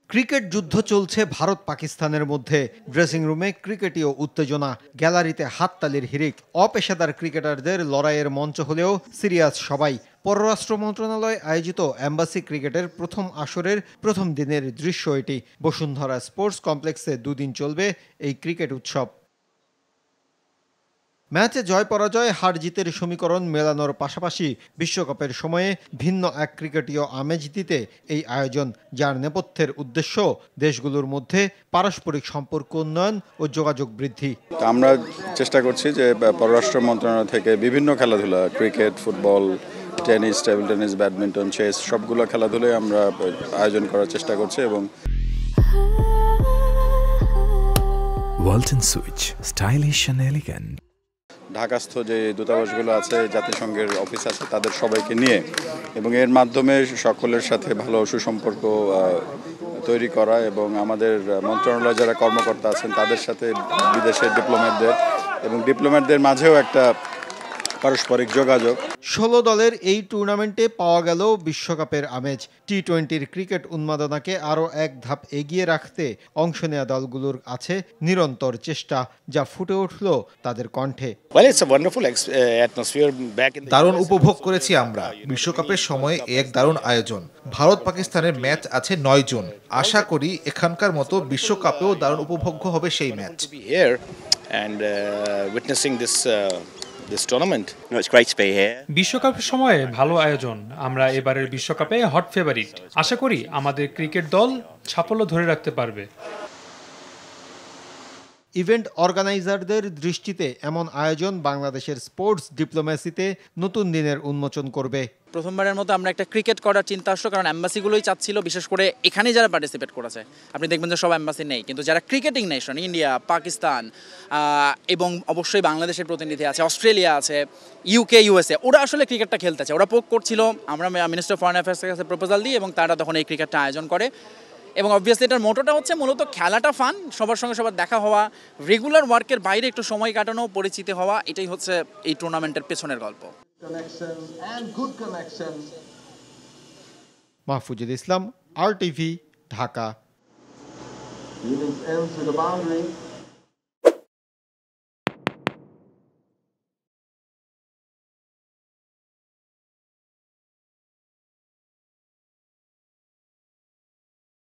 Cricket যুদ্ধ চলছে ভারত পাকিস্তানের মধ্যে। ড্রেসিং রুমে ক্রিকেটীয় উত্তেজনা, গ্যালারিতে হাততালির হিড়িক। অপেশাদার ক্রিকেটারদের লড়াইয়ের মঞ্চ হলেও সিরিয়াস সবাই। পররাষ্ট্র মন্ত্রণালয় আয়োজিত এম্বাসি ক্রিকেটের প্রথম আসরের প্রথম দিনের দৃশ্য এটি। বসুন্ধরা স্পোর্টস কমপ্লেক্সে দুদিন চলবে এই ক্রিকেট উৎসব। ম্যাচে জয় পরাজয় হার জিতের সমীকরণ মেলানোর পাশাপাশি বিশ্বকাপের সময়ে ভিন্ন এক ক্রিকেটীয় আমেজ দিতে এই আয়োজন, যার নেপথ্যের উদ্দেশ্য দেশগুলোর মধ্যে পারস্পরিক সম্পর্ক উন্নয়ন ও যোগাযোগ বৃদ্ধি। আমরা চেষ্টা করছি যে পররাষ্ট্র মন্ত্রণালয় থেকে বিভিন্ন খেলাধুলা, cricket, football, tennis, table tennis, badminton, chess সবগুলো খেলাধুলায় আমরা আয়োজন করার চেষ্টা করছি। এবং Walton switch, stylish and elegant. ঢাকাস্থ যে দূতাবাসগুলো আছে, জাতিসংঘের অফিস আছে, তাদের সবাইকে নিয়ে এবং এর মাধ্যমে সকলের সাথে ভালো সুসম্পর্ক তৈরি করা এবং আমাদের মন্ত্রণালয়ে যারা কর্মকর্তা আছেন তাদের সাথে বিদেশের ডিপ্লোম্যাটদের মাঝেও একটা পারস্পরিক যোগাযোগ। 16 দলের এই টুর্নামেন্টে পাওয়া গেল বিশ্বকাপের আমেজ। টি-20 ক্রিকেট উন্মাদনাকে আরও এক ধাপ এগিয়ে রাখতে অংশ নেওয়া দলগুলোর আছে নিরন্তর চেষ্টা, যা ফুটে উঠল তাদের কণ্ঠে। দারুণ উপভোগ করেছি আমরা। বিশ্বকাপের সময় এক দারুণ আয়োজন। ভারত পাকিস্তানের ম্যাচ আছে 9 জুন। আশা করি এখানকার মতো বিশ্বকাপেও দারুণ উপভোগ্য হবে সেই ম্যাচ। বিশ্বকাপের সময়ে ভালো আয়োজন। আমরা এবারের বিশ্বকাপে হট ফেভারিট। আশা করি আমাদের ক্রিকেট দল সাফল্য ধরে রাখতে পারবে। ইভেন্ট অর্গানাইজারদের দৃষ্টিতে এমন আয়োজন বাংলাদেশের স্পোর্টস ডিপ্লোম্যাসিতে নতুন দিনের উন্মোচন করবে। প্রথমবারের মতো আমরা একটা ক্রিকেট করার চিন্তা আসলো, কারণ অ্যাম্বাসিগুলোই চাচ্ছিল, বিশেষ করে এখানে যারা পার্টিসিপেট করেছে। আপনি দেখবেন যে সব অ্যাম্বাসি নেই, কিন্তু যারা ক্রিকেটিং নেশন, ইন্ডিয়া, পাকিস্তান এবং অবশ্যই বাংলাদেশের প্রতিনিধি আছে, অস্ট্রেলিয়া আছে, ইউকে, ইউএসএ, ওরা আসলে ক্রিকেটটা খেলতে চায়, ওরা পোক করছিল। আমরা মিনিস্টার অফ ফরেন অ্যাফেয়ার্সের কাছে প্রপোজাল দিই এবং তারা তখন এই ক্রিকেটটা আয়োজন করে। এবং অবভিয়াসলি এটার মোটোটা হচ্ছে মূলত খেলাটা ফান, সবার সঙ্গে সবার দেখা হওয়া, রেগুলার ওয়ার্কের বাইরে একটু সময় কাটানো, পরিচিতি হওয়া, এটাই হচ্ছে এই টুর্নামেন্টের পেছনের গল্প। মাহফুজুল ইসলাম, RTV, ঢাকা।